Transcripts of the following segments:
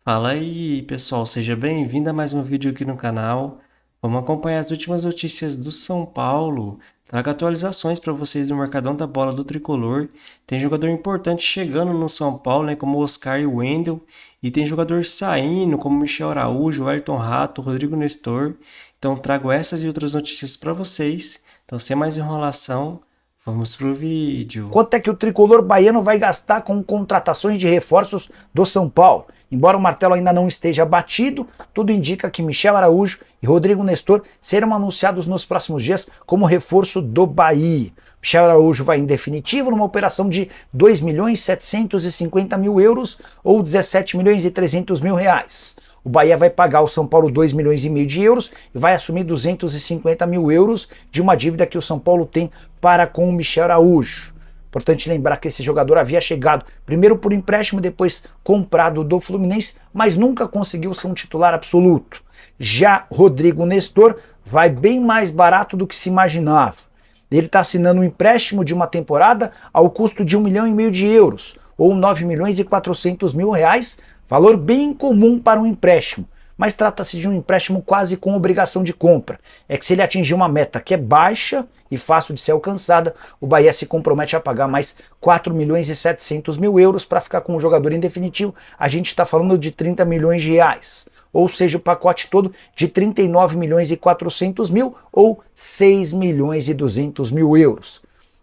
Fala aí, pessoal, seja bem-vindo a mais um vídeo aqui no canal. Vamos acompanhar as últimas notícias do São Paulo. Trago atualizações para vocês do Mercadão da Bola do Tricolor. Tem jogador importante chegando no São Paulo, né, como o Oscar e o Wendel. E tem jogador saindo, como o Michel Araújo, o Ayrton Rato, o Rodrigo Nestor. Então trago essas e outras notícias para vocês. Então, sem mais enrolação, vamos pro vídeo. Quanto é que o tricolor baiano vai gastar com contratações de reforços do São Paulo? Embora o martelo ainda não esteja batido, tudo indica que Michel Araújo e Rodrigo Nestor serão anunciados nos próximos dias como reforço do Bahia. Michel Araújo vai em definitivo numa operação de 2.750.000 euros ou 17.300.000 reais. O Bahia vai pagar ao São Paulo 2,5 milhões de euros e vai assumir 250.000 euros de uma dívida que o São Paulo tem para com o Michel Araújo. Importante lembrar que esse jogador havia chegado primeiro por empréstimo, depois comprado do Fluminense, mas nunca conseguiu ser um titular absoluto. Já Rodrigo Nestor vai bem mais barato do que se imaginava. Ele está assinando um empréstimo de uma temporada ao custo de 1,5 milhão de euros, ou 9.400.000 reais, valor bem comum para um empréstimo, mas trata-se de um empréstimo quase com obrigação de compra. É que se ele atingir uma meta que é baixa e fácil de ser alcançada, o Bahia se compromete a pagar mais 4.700.000 euros para ficar com o jogador em definitivo. A gente está falando de 30 milhões de reais. Ou seja, o pacote todo de 39.400.000 ou 6.200.000 euros.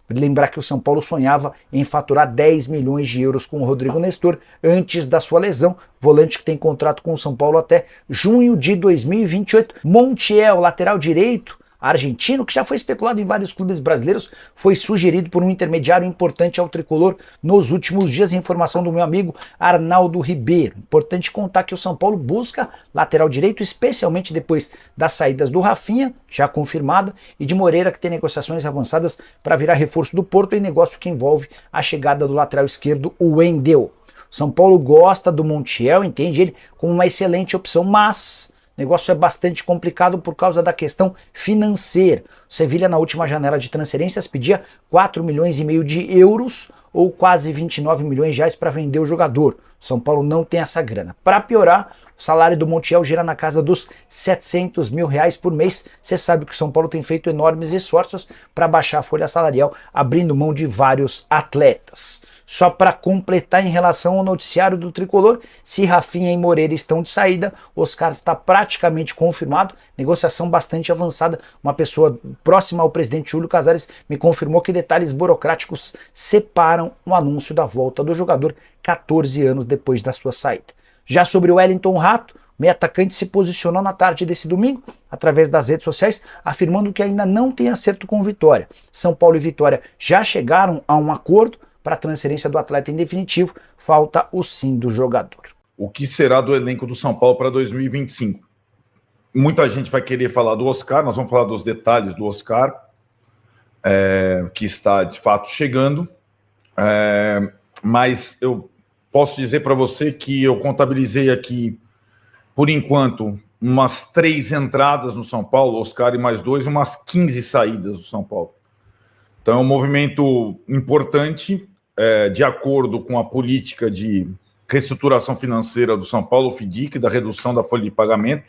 Lembrar que o São Paulo sonhava em faturar 10 milhões de euros com o Rodrigo Nestor antes da sua lesão, volante que tem contrato com o São Paulo até junho de 2028. Montiel, lateral direito, argentino, que já foi especulado em vários clubes brasileiros, foi sugerido por um intermediário importante ao tricolor nos últimos dias. Informação do meu amigo Arnaldo Ribeiro. Importante contar que o São Paulo busca lateral direito, especialmente depois das saídas do Rafinha, já confirmada, e de Moreira, que tem negociações avançadas para virar reforço do Porto, em negócio que envolve a chegada do lateral esquerdo, o Wendel. São Paulo gosta do Montiel, entende ele como uma excelente opção, mas o negócio é bastante complicado por causa da questão financeira. O Sevilha, na última janela de transferências, pedia 4,5 milhões de euros ou quase 29 milhões de reais para vender o jogador. O São Paulo não tem essa grana. Para piorar, o salário do Montiel gira na casa dos 700 mil reais por mês. Você sabe que o São Paulo tem feito enormes esforços para baixar a folha salarial, abrindo mão de vários atletas. Só para completar em relação ao noticiário do Tricolor, se Rafinha e Moreira estão de saída, Oscar está praticamente confirmado, negociação bastante avançada. Uma pessoa próxima ao presidente Júlio Casares me confirmou que detalhes burocráticos separam o anúncio da volta do jogador 14 anos depois da sua saída. Já sobre o Wellington Rato, o meio atacante se posicionou na tarde desse domingo, através das redes sociais, afirmando que ainda não tem acerto com o Vitória. São Paulo e Vitória já chegaram a um acordo para a transferência do atleta em definitivo, falta o sim do jogador. O que será do elenco do São Paulo para 2025? Muita gente vai querer falar do Oscar, nós vamos falar dos detalhes do Oscar, que está de fato chegando, mas eu posso dizer para você que eu contabilizei aqui, por enquanto, umas 3 entradas no São Paulo, Oscar e mais 2, umas 15 saídas do São Paulo. Então é um movimento importante, de acordo com a política de reestruturação financeira do São Paulo, o FDIC, da redução da folha de pagamento,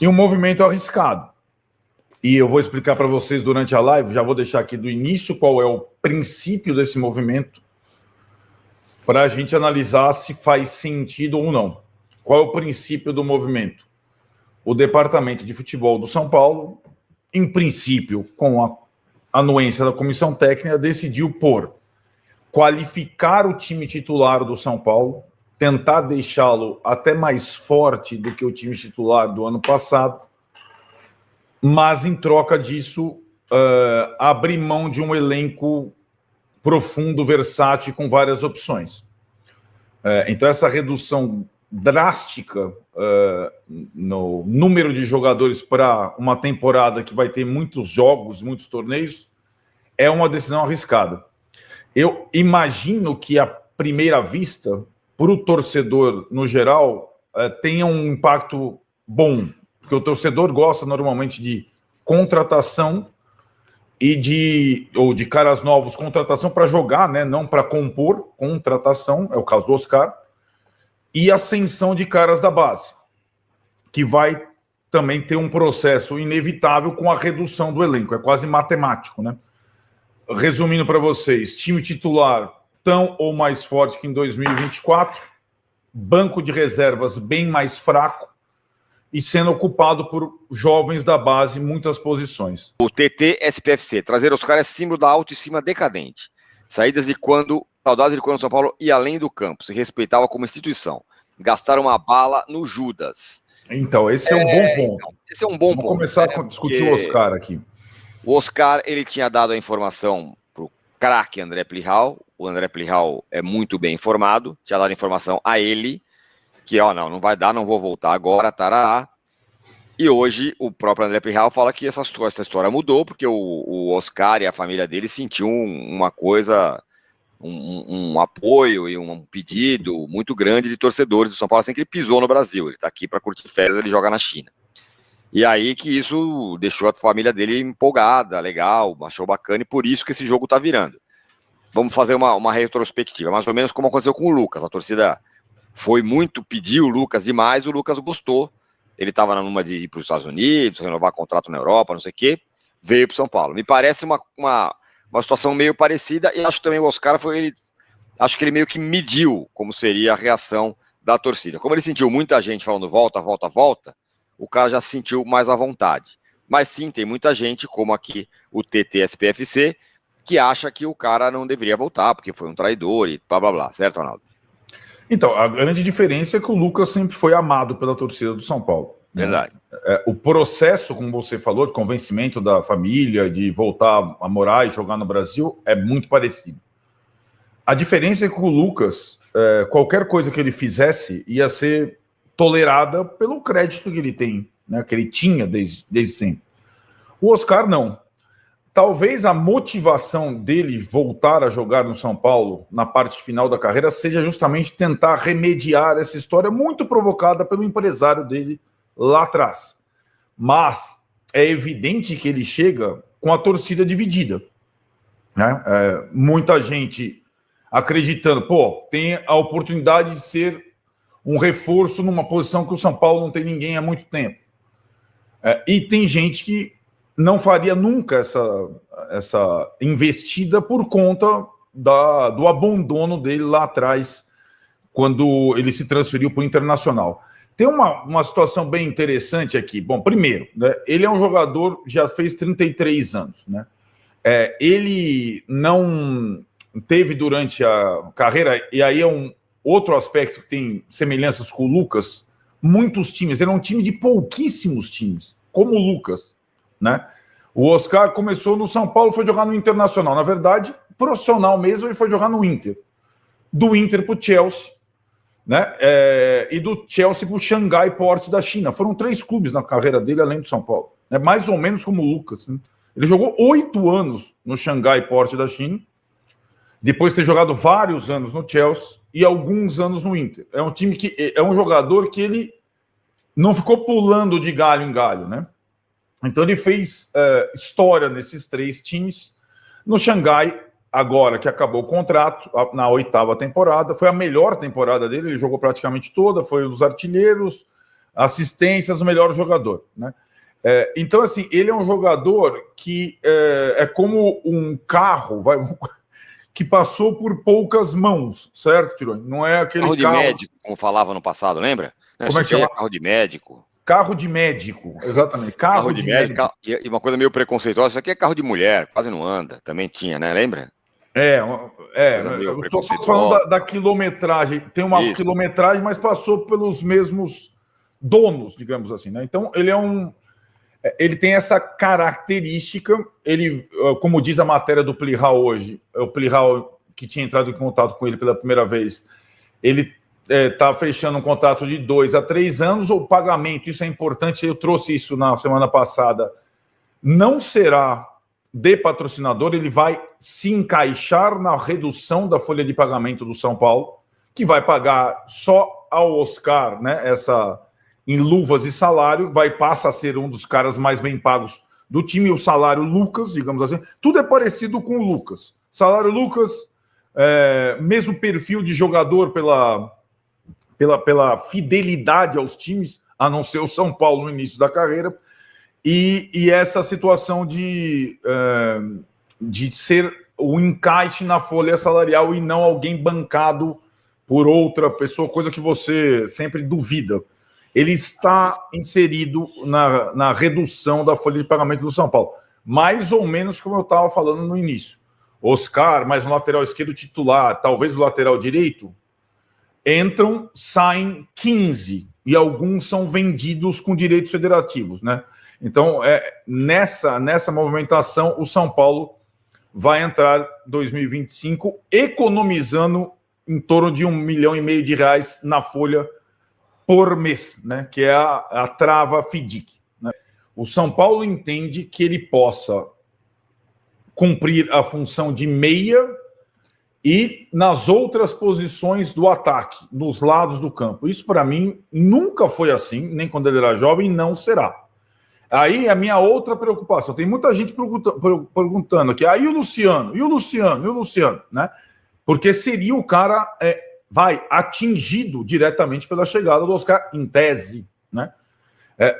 e um movimento arriscado. E eu vou explicar para vocês durante a live, já vou deixar aqui do início qual é o princípio desse movimento, para a gente analisar se faz sentido ou não. Qual é o princípio do movimento? O Departamento de Futebol do São Paulo, em princípio, com a anuência da comissão técnica, decidiu qualificar o time titular do São Paulo, tentar deixá-lo até mais forte do que o time titular do ano passado, mas em troca disso, abrir mão de um elenco profundo, versátil, com várias opções. Então essa redução drástica no número de jogadores para uma temporada que vai ter muitos jogos, muitos torneios, é uma decisão arriscada. Eu imagino que, à primeira vista, para o torcedor, no geral, tenha um impacto bom, porque o torcedor gosta normalmente de contratação ou de caras novos, contratação para jogar, né? Não para compor, contratação, é o caso do Oscar, e ascensão de caras da base, que vai também ter um processo inevitável com a redução do elenco. É quase matemático, né? Resumindo para vocês, time titular tão ou mais forte que em 2024, banco de reservas bem mais fraco e sendo ocupado por jovens da base em muitas posições. O TT-SPFC, trazer os caras é símbolo da autoestima decadente. Saídas de quando, saudades de quando o São Paulo ia além do campo, se respeitava como instituição. Gastaram uma bala no Judas. Então, esse é um bom ponto. Então, esse é um bom Vamos ponto. começar a discutir o Oscar aqui. O Oscar, ele tinha dado a informação pro craque André Plihal. O André Plihal é muito bem informado, tinha dado informação a ele, que, não vai dar, não vou voltar agora, tarará. E hoje o próprio André Plihal fala que essa história mudou, porque o Oscar e a família dele sentiu uma coisa, um apoio e um pedido muito grande de torcedores do São Paulo, assim que ele pisou no Brasil. Ele está aqui para curtir férias, ele joga na China. E aí que isso deixou a família dele empolgada, legal, achou bacana, e por isso que esse jogo está virando. Vamos fazer uma retrospectiva, mais ou menos como aconteceu com o Lucas. A torcida pediu o Lucas demais, o Lucas gostou. Ele estava numa de ir para os Estados Unidos, renovar contrato na Europa, não sei o quê, veio para o São Paulo. Me parece uma situação meio parecida, e acho também o Oscar acho que ele meio que mediu como seria a reação da torcida. Como ele sentiu muita gente falando volta, volta, volta, o cara já se sentiu mais à vontade. Mas sim, tem muita gente, como aqui o TT-SPFC, que acha que o cara não deveria voltar, porque foi um traidor e blá, blá, blá. Certo, Ronaldo? Então, a grande diferença é que o Lucas sempre foi amado pela torcida do São Paulo. Verdade. O processo, como você falou, de convencimento da família, de voltar a morar e jogar no Brasil, é muito parecido. A diferença é que o Lucas, qualquer coisa que ele fizesse, ia ser tolerada pelo crédito que ele tem, né, que ele tinha desde sempre. O Oscar, não. Talvez a motivação dele voltar a jogar no São Paulo na parte final da carreira seja justamente tentar remediar essa história muito provocada pelo empresário dele lá atrás. Mas é evidente que ele chega com a torcida dividida, né? Muita gente acreditando, tem a oportunidade de ser um reforço numa posição que o São Paulo não tem ninguém há muito tempo. E tem gente que não faria nunca essa investida por conta do abandono dele lá atrás, quando ele se transferiu para o Internacional. Tem uma situação bem interessante aqui. Bom, primeiro, né, ele é um jogador que já fez 33 anos. Né? Ele não teve durante a carreira, e aí é um outro aspecto que tem semelhanças com o Lucas, muitos times. Ele é um time de pouquíssimos times, como o Lucas. Né? O Oscar começou no São Paulo, foi jogar no Internacional. Na verdade, profissional mesmo, ele foi jogar no Inter. Do Inter para o Chelsea, né? E do Chelsea para o Xangai Porte da China. Foram 3 clubes na carreira dele, além do São Paulo. Mais ou menos como o Lucas. Né? Ele jogou 8 anos no Xangai Porte da China, depois de ter jogado vários anos no Chelsea e alguns anos no Inter. É um time que é um jogador que ele não ficou pulando de galho em galho, né? Então ele fez história nesses 3 times. No Xangai, agora que acabou o contrato, na 8ª temporada, foi a melhor temporada dele, ele jogou praticamente toda, foi um dos artilheiros, assistências, o melhor jogador. Né? Então, assim, ele é um jogador que é como um carro que passou por poucas mãos, certo, Tironi? Não é aquele carro de médico, como falava no passado, lembra? Como é que chama? Carro de médico. Carro de médico, exatamente. Carro de médico. E uma coisa meio preconceituosa, isso aqui é carro de mulher, quase não anda. Também tinha, né? Lembra? Eu estou falando da quilometragem. Tem uma quilometragem, mas passou pelos mesmos donos, digamos assim. Né? Então, ele tem essa característica. Ele, como diz a matéria do Plihal hoje, o Plihal que tinha entrado em contato com ele pela primeira vez, ele está fechando um contrato de 2 a 3 anos, o pagamento, isso é importante, eu trouxe isso na semana passada, não será de patrocinador, ele vai se encaixar na redução da folha de pagamento do São Paulo, que vai pagar só ao Oscar, né, em luvas e salário, passa a ser um dos caras mais bem pagos do time, o salário Lucas, digamos assim, tudo é parecido com o Lucas. Salário Lucas, mesmo perfil de jogador pela fidelidade aos times, a não ser o São Paulo no início da carreira, e essa situação de ser o encaixe na folha salarial e não alguém bancado por outra pessoa, coisa que você sempre duvida. Ele está inserido na redução da folha de pagamento do São Paulo. Mais ou menos como eu estava falando no início. Oscar, mais um lateral esquerdo titular, talvez o lateral direito, entram, saem 15, e alguns são vendidos com direitos federativos, né? Então, nessa movimentação, o São Paulo vai entrar 2025 economizando em torno de R$1,5 milhão de reais na folha por mês, né? Que é a trava FIDIC, né? O São Paulo entende que ele possa cumprir a função de meia e nas outras posições do ataque, nos lados do campo. Isso, para mim, nunca foi assim, nem quando ele era jovem, e não será. Aí a minha outra preocupação, tem muita gente perguntando aqui, aí o Luciano, né? Porque seria o cara, atingido diretamente pela chegada do Oscar, em tese, né?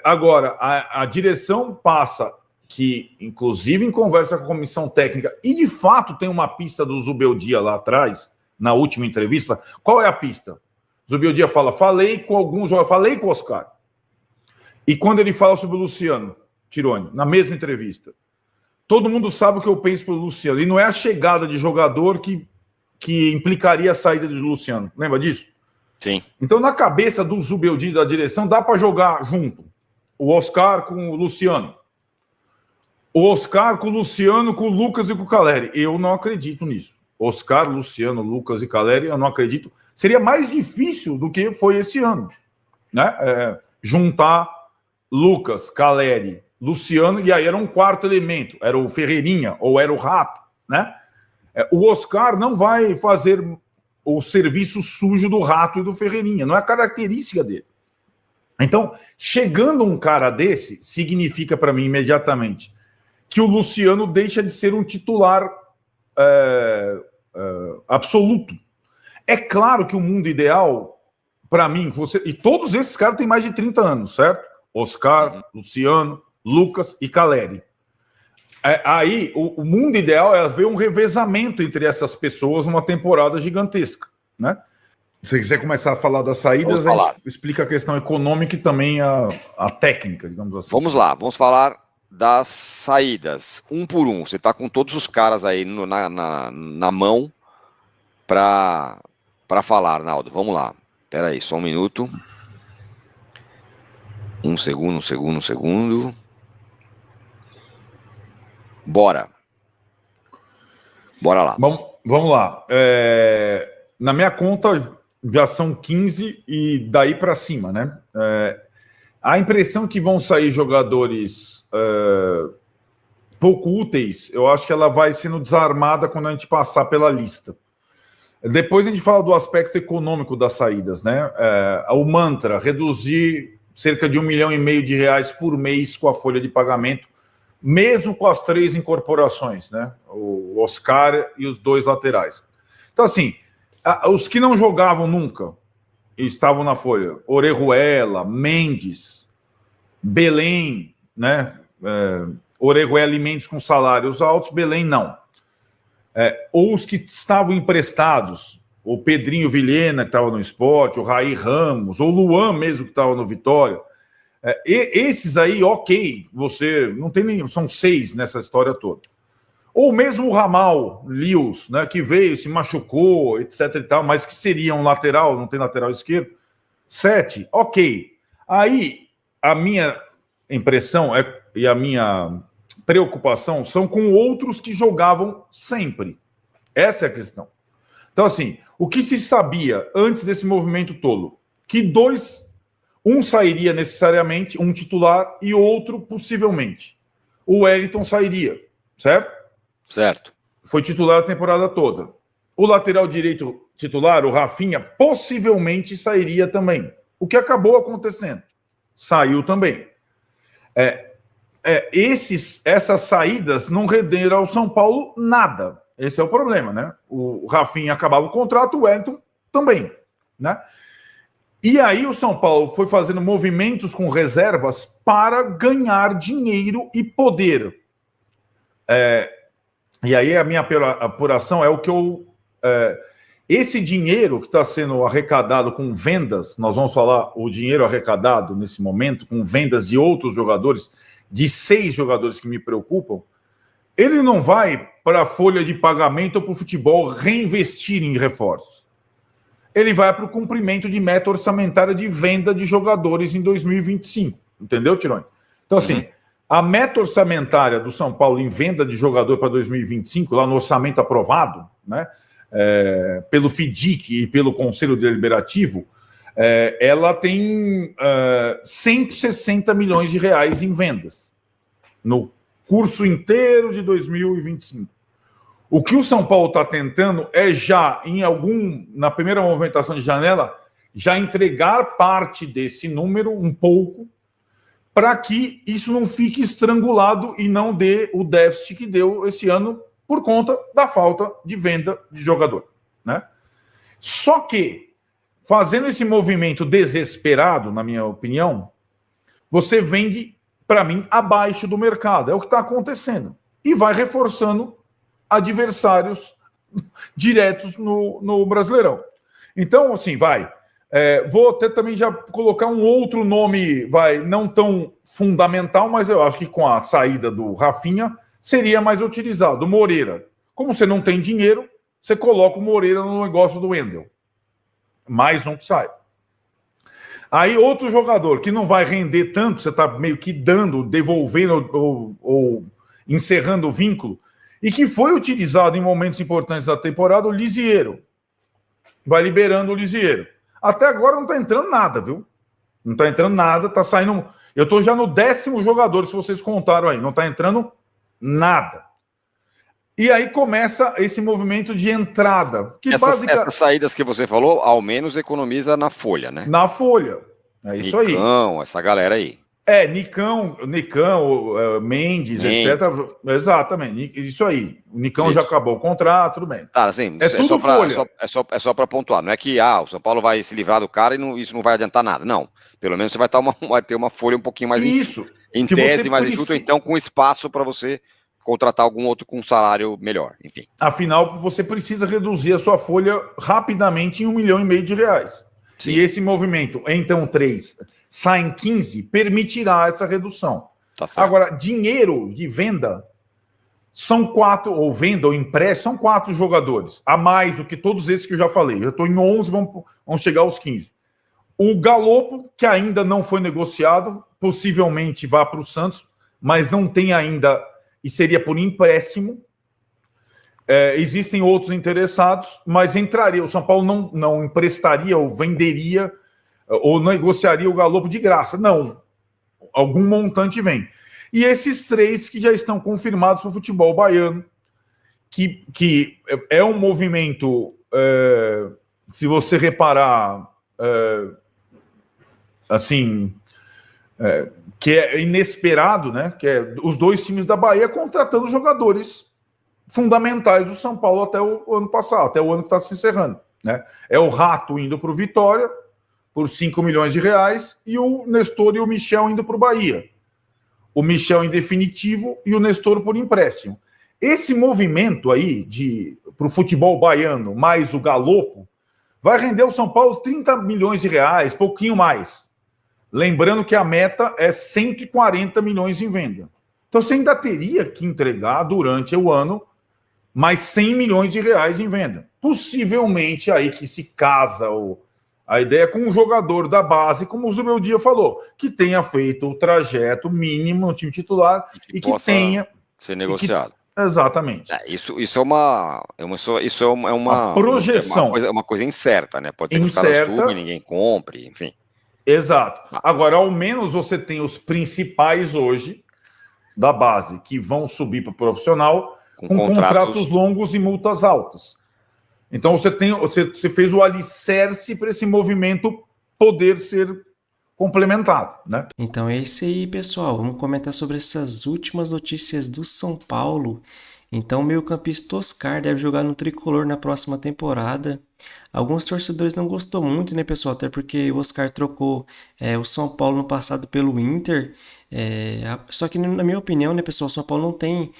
Agora, a direção passa, que inclusive em conversa com a comissão técnica, e de fato tem uma pista do Zubeldia lá atrás, na última entrevista. Qual é a pista? Zubeldia fala, falei com alguns jogadores, falei com o Oscar. E quando ele fala sobre o Luciano Tironi, na mesma entrevista, todo mundo sabe o que eu penso pelo Luciano, e não é a chegada de jogador que implicaria a saída de Luciano. Lembra disso? Sim. Então, na cabeça do Zubeldia da direção, dá para jogar junto o Oscar com o Luciano. O Oscar com o Luciano, com o Lucas e com o Caleri. Eu não acredito nisso. Oscar, Luciano, Lucas e Caleri, eu não acredito. Seria mais difícil do que foi esse ano, né? Juntar Lucas, Caleri, Luciano, e aí era um quarto elemento. Era o Ferreirinha ou era o Rato, né? O Oscar não vai fazer o serviço sujo do Rato e do Ferreirinha. Não é a característica dele. Então, chegando um cara desse, significa para mim imediatamente que o Luciano deixa de ser um titular absoluto. É claro que o mundo ideal, para mim, e todos esses caras têm mais de 30 anos, certo? Oscar, Luciano, Lucas e Caleri. Aí, o mundo ideal é ver um revezamento entre essas pessoas numa temporada gigantesca, né? Se você quiser começar a falar das saídas, a gente explica a questão econômica e também a técnica, digamos assim. Vamos lá, vamos falar das saídas, um por um. Você está com todos os caras aí na mão para falar, Arnaldo. Vamos lá. Espera aí, só um minuto. Um segundo. Bora lá. Vamos lá. Na minha conta já são 15 e daí para cima, né? A impressão que vão sair jogadores pouco úteis, eu acho que ela vai sendo desarmada quando a gente passar pela lista. Depois a gente fala do aspecto econômico das saídas, né? O mantra, reduzir cerca de R$1,5 milhão de reais por mês com a folha de pagamento, mesmo com as 3 incorporações, né? O Oscar e os 2 laterais. Então, assim, os que não jogavam nunca e estavam na folha, Orejuela, Mendes, Belém, né? Orejuela e Mendes com salários altos, Belém não. Ou os que estavam emprestados, o Pedrinho Vilhena, que estava no Sport, o Raí Ramos, ou o Luan mesmo, que estava no Vitória. Esses aí, ok, você não tem nenhum, são 6 nessa história toda. Ou mesmo o Ramal, Lewis, né, que veio, se machucou, etc e tal, mas que seria um lateral, não tem lateral esquerdo. 7, ok. Aí, a minha impressão e a minha preocupação são com outros que jogavam sempre. Essa é a questão. Então, assim, o que se sabia antes desse movimento todo? Que um sairia necessariamente, um titular, e outro possivelmente. O Wellington sairia, certo? Certo. Foi titular a temporada toda. O lateral direito titular, o Rafinha, possivelmente sairia também. O que acabou acontecendo. Saiu também. Essas saídas não renderam ao São Paulo nada. Esse é o problema, né? O Rafinha acabava o contrato, o Wellington também, né? E aí o São Paulo foi fazendo movimentos com reservas para ganhar dinheiro e poder. E aí a minha apuração é o que eu... esse dinheiro que está sendo arrecadado com vendas, nós vamos falar o dinheiro arrecadado nesse momento, com vendas de outros jogadores, de 6 jogadores que me preocupam, ele não vai para a folha de pagamento ou para o futebol reinvestir em reforços. Ele vai para o cumprimento de meta orçamentária de venda de jogadores em 2025. Entendeu, Tironi? Então, assim, a meta orçamentária do São Paulo em venda de jogador para 2025, lá no orçamento aprovado, né, pelo FIDIC e pelo Conselho Deliberativo, ela tem 160 milhões de reais em vendas no curso inteiro de 2025. O que o São Paulo está tentando é já, na primeira movimentação de janela, já entregar parte desse número, um pouco, para que isso não fique estrangulado e não dê o déficit que deu esse ano por conta da falta de venda de jogador, né? Só que, fazendo esse movimento desesperado, na minha opinião, você vende, para mim, abaixo do mercado. É o que está acontecendo. E vai reforçando adversários diretos no Brasileirão. Então, assim, vou até também já colocar um outro nome, não tão fundamental, mas eu acho que com a saída do Rafinha seria mais utilizado, o Moreira. Como você não tem dinheiro, você coloca o Moreira no negócio do Wendel. Mais um que sai. Aí outro jogador que não vai render tanto, você está meio que devolvendo ou encerrando o vínculo, e que foi utilizado em momentos importantes da temporada, o Lisiero. Vai liberando o Lisiero. Até agora não está entrando nada, viu? Não está entrando nada, está saindo... Eu estou já no 10º jogador, se vocês contaram aí. Não está entrando nada. E aí começa esse movimento de entrada. Que essas saídas que você falou, ao menos economiza na folha, né? Na folha. É isso aí. Nicão, essa galera aí. Nicão, Mendes, etc. Exatamente, isso aí. O Nicão já acabou o contrato, tudo bem. Tá, assim, é só para pontuar. Não é que o São Paulo vai se livrar do cara e isso não vai adiantar nada. Não. Pelo menos você vai ter uma folha um pouquinho mais em tese, mais enxuta, então com espaço para você contratar algum outro com um salário melhor. Enfim. Afinal, você precisa reduzir a sua folha rapidamente em R$1,5 milhão. Sim. E esse movimento, então 3... saem 15, permitirá essa redução. Tá certo. Agora, dinheiro de venda são 4, ou venda ou empréstimo, são 4 jogadores, a mais do que todos esses que eu já falei. Eu estou em 11, vamos chegar aos 15. O Galopo, que ainda não foi negociado, possivelmente vá para o Santos, mas não tem ainda, e seria por empréstimo. Existem outros interessados, mas entraria. O São Paulo não emprestaria ou venderia ou negociaria o Galopo de graça. Não. Algum montante vem. E esses 3 que já estão confirmados para o futebol baiano, que é um movimento, se você reparar, assim, que é inesperado, né? Que é os 2 times da Bahia contratando jogadores fundamentais do São Paulo até o ano passado, até o ano que está se encerrando, né? É o Rato indo para o Vitória por R$5 milhões e o Nestor e o Michel indo para o Bahia. O Michel em definitivo e o Nestor por empréstimo. Esse movimento aí para o futebol baiano mais o Galopo vai render ao São Paulo R$30 milhões, pouquinho mais. Lembrando que a meta é 140 milhões em venda. Então você ainda teria que entregar durante o ano mais R$100 milhões em venda. Possivelmente aí que se casa a ideia é com um jogador da base, como o Zubeldia falou, que tenha feito o trajeto mínimo no time titular e que tenha ser negociado. Exatamente. Isso é uma projeção. É uma coisa incerta, né? Pode ser que os caras subam, ninguém compre, enfim. Exato. Agora, ao menos você tem os principais hoje da base que vão subir para o profissional com contratos longos e multas altas. Então você fez o alicerce para esse movimento poder ser complementado, né? Então é isso aí, pessoal. Vamos comentar sobre essas últimas notícias do São Paulo. Então o meio-campista Oscar deve jogar no Tricolor na próxima temporada. Alguns torcedores não gostou muito, né, pessoal? Até porque o Oscar trocou o São Paulo no passado pelo Inter. Só que, na minha opinião, né, pessoal, o São Paulo não tem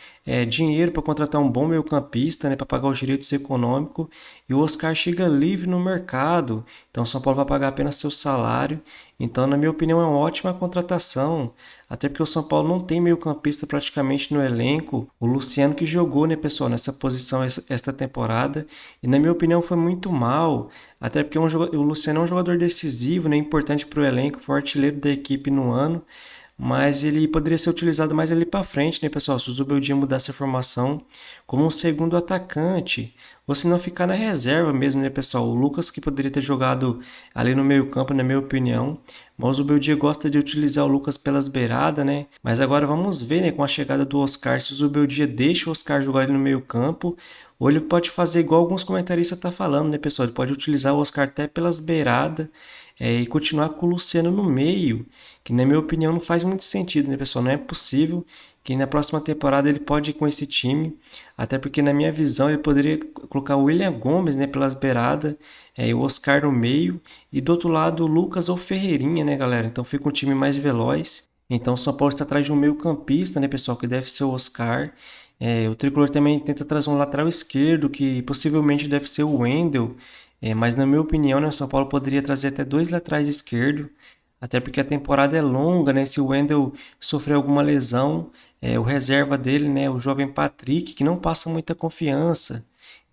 dinheiro para contratar um bom meio-campista, né, para pagar os direitos econômicos. E o Oscar chega livre no mercado. Então, o São Paulo vai pagar apenas seu salário. Então, na minha opinião, é uma ótima contratação. Até porque o São Paulo não tem meio-campista praticamente no elenco. O Luciano que jogou, né, pessoal, nessa posição esta temporada. E na minha opinião foi muito mal. Até porque o Luciano é um jogador decisivo, né, importante para o elenco, foi o artilheiro da equipe no ano. Mas ele poderia ser utilizado mais ali para frente, né, pessoal? Se o Zubeldia mudasse a formação como um segundo atacante, ou se não ficar na reserva mesmo, né, pessoal? O Lucas que poderia ter jogado ali no meio-campo, na minha opinião, mas o Zubeldia gosta de utilizar o Lucas pelas beiradas, né? Mas agora vamos ver, né, com a chegada do Oscar, se o Zubeldia deixa o Oscar jogar ali no meio-campo, ou ele pode fazer igual alguns comentaristas estão falando, né, pessoal? Ele pode utilizar o Oscar até pelas beiradas e continuar com o Luciano no meio, que na minha opinião não faz muito sentido, né, pessoal? Não é possível que na próxima temporada ele pode ir com esse time, até porque na minha visão ele poderia colocar o William Gomes, né, pelas beiradas, e o Oscar no meio, e do outro lado o Lucas ou Ferreirinha, né, galera? Então fica um time mais veloz. Então o São Paulo está atrás de um meio-campista, né, pessoal, que deve ser o Oscar. O Tricolor também tenta trazer um lateral esquerdo, que possivelmente deve ser o Wendel. Mas na minha opinião, né, o São Paulo poderia trazer até dois laterais esquerdos, até porque a temporada é longa, né? Se o Wendel sofrer alguma lesão, o reserva dele, né, o jovem Patrick, que não passa muita confiança.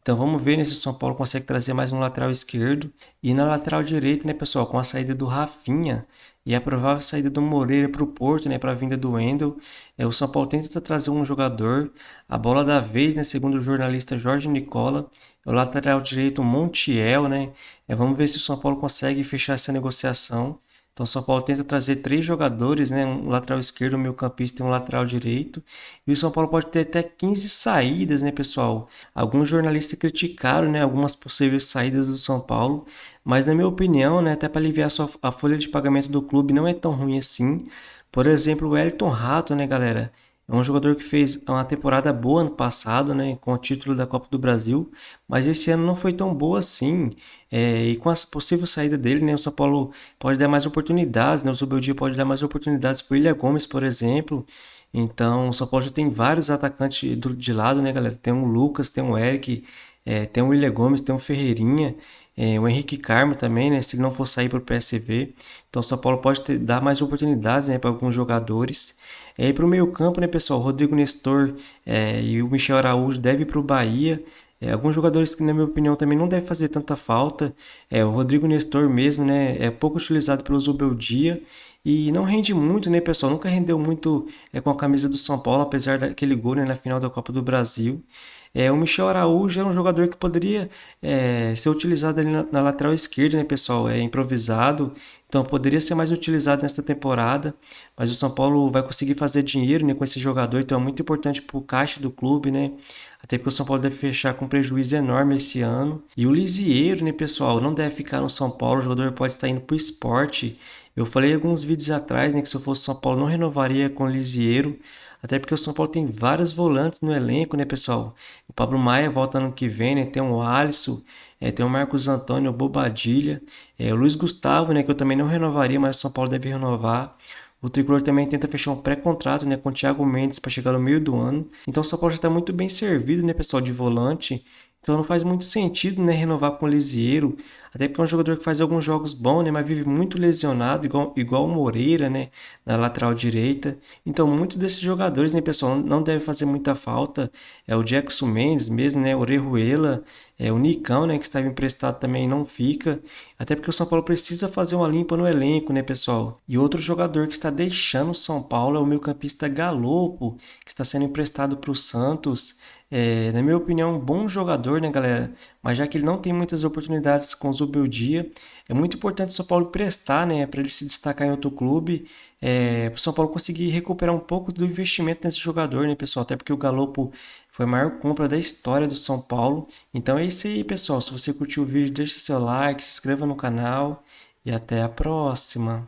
Então vamos ver, né, se o São Paulo consegue trazer mais um lateral esquerdo. E na lateral direita, né, pessoal, com a saída do Rafinha e a provável saída do Moreira para o Porto, né, para a vinda do Wendel, o São Paulo tenta trazer um jogador. A bola da vez, né, segundo o jornalista Jorge Nicola, é o lateral direito Montiel, né? Vamos ver se o São Paulo consegue fechar essa negociação. Então, o São Paulo tenta trazer três jogadores, né? Um lateral esquerdo, um meio-campista e um lateral direito. E o São Paulo pode ter até 15 saídas, né, pessoal? Alguns jornalistas criticaram, né, algumas possíveis saídas do São Paulo, mas na minha opinião, né, até para aliviar a folha de pagamento do clube não é tão ruim assim. Por exemplo, o Wellington Rato, né, galera? É um jogador que fez uma temporada boa ano passado, né, com o título da Copa do Brasil, mas esse ano não foi tão boa assim. E com a possível saída dele, né, o São Paulo pode dar mais oportunidades, né, o Zubeldia pode dar mais oportunidades para o William Gomes, por exemplo. Então, o São Paulo já tem vários atacantes de lado, né, galera? Tem o Lucas, tem o Eric, tem o William Gomes, tem o Ferreirinha, o Henrique Carmo também, né, se ele não for sair para o PSV. Então, o São Paulo pode dar mais oportunidades, né, para alguns jogadores. E para o meio-campo, né, pessoal? O Rodrigo Nestor e o Michel Araújo devem ir para o Bahia. Alguns jogadores que, na minha opinião, também não devem fazer tanta falta. O Rodrigo Nestor mesmo, né? É pouco utilizado pelo Zubeldia e não rende muito, né, pessoal? Nunca rendeu muito com a camisa do São Paulo, apesar daquele gol, né, na final da Copa do Brasil. O Michel Araújo é um jogador que poderia ser utilizado ali na lateral esquerda, né, pessoal? É improvisado, então poderia ser mais utilizado nesta temporada, mas o São Paulo vai conseguir fazer dinheiro, né, com esse jogador, então é muito importante para o caixa do clube, né? Até porque o São Paulo deve fechar com um prejuízo enorme esse ano. E o Lisieiro, né, pessoal, não deve ficar no São Paulo, o jogador pode estar indo para o Sport. Eu falei alguns vídeos atrás, né, que se eu fosse São Paulo não renovaria com o Lisieiro, até porque o São Paulo tem vários volantes no elenco, né, pessoal? O Pablo Maia volta ano que vem, né? Tem o Alisson, tem o Marcos Antônio, o Bobadilha, o Luiz Gustavo, né, que eu também não renovaria, mas o São Paulo deve renovar. O Tricolor também tenta fechar um pré-contrato, né, com o Thiago Mendes para chegar no meio do ano. Então o São Paulo já está muito bem servido, né, pessoal, de volante. Então não faz muito sentido, né, renovar com o Lisieiro, até porque é um jogador que faz alguns jogos bons, né, mas vive muito lesionado, igual o Moreira, né, na lateral direita. Então muitos desses jogadores, né, pessoal, não devem fazer muita falta. O Jackson Mendes mesmo, né, o Orejuela, o Nicão, né, que estava emprestado também não fica. Até porque o São Paulo precisa fazer uma limpa no elenco, né, pessoal? E outro jogador que está deixando o São Paulo é o meio-campista Galopo, que está sendo emprestado para o Santos. Na minha opinião, um bom jogador, né, galera? Mas já que ele não tem muitas oportunidades com o Zubeldia, é muito importante o São Paulo prestar, né, para ele se destacar em outro clube, para o São Paulo conseguir recuperar um pouco do investimento nesse jogador, né, pessoal? Até porque o Galopo foi a maior compra da história do São Paulo. Então é isso aí, pessoal. Se você curtiu o vídeo, deixa seu like, se inscreva no canal e até a próxima.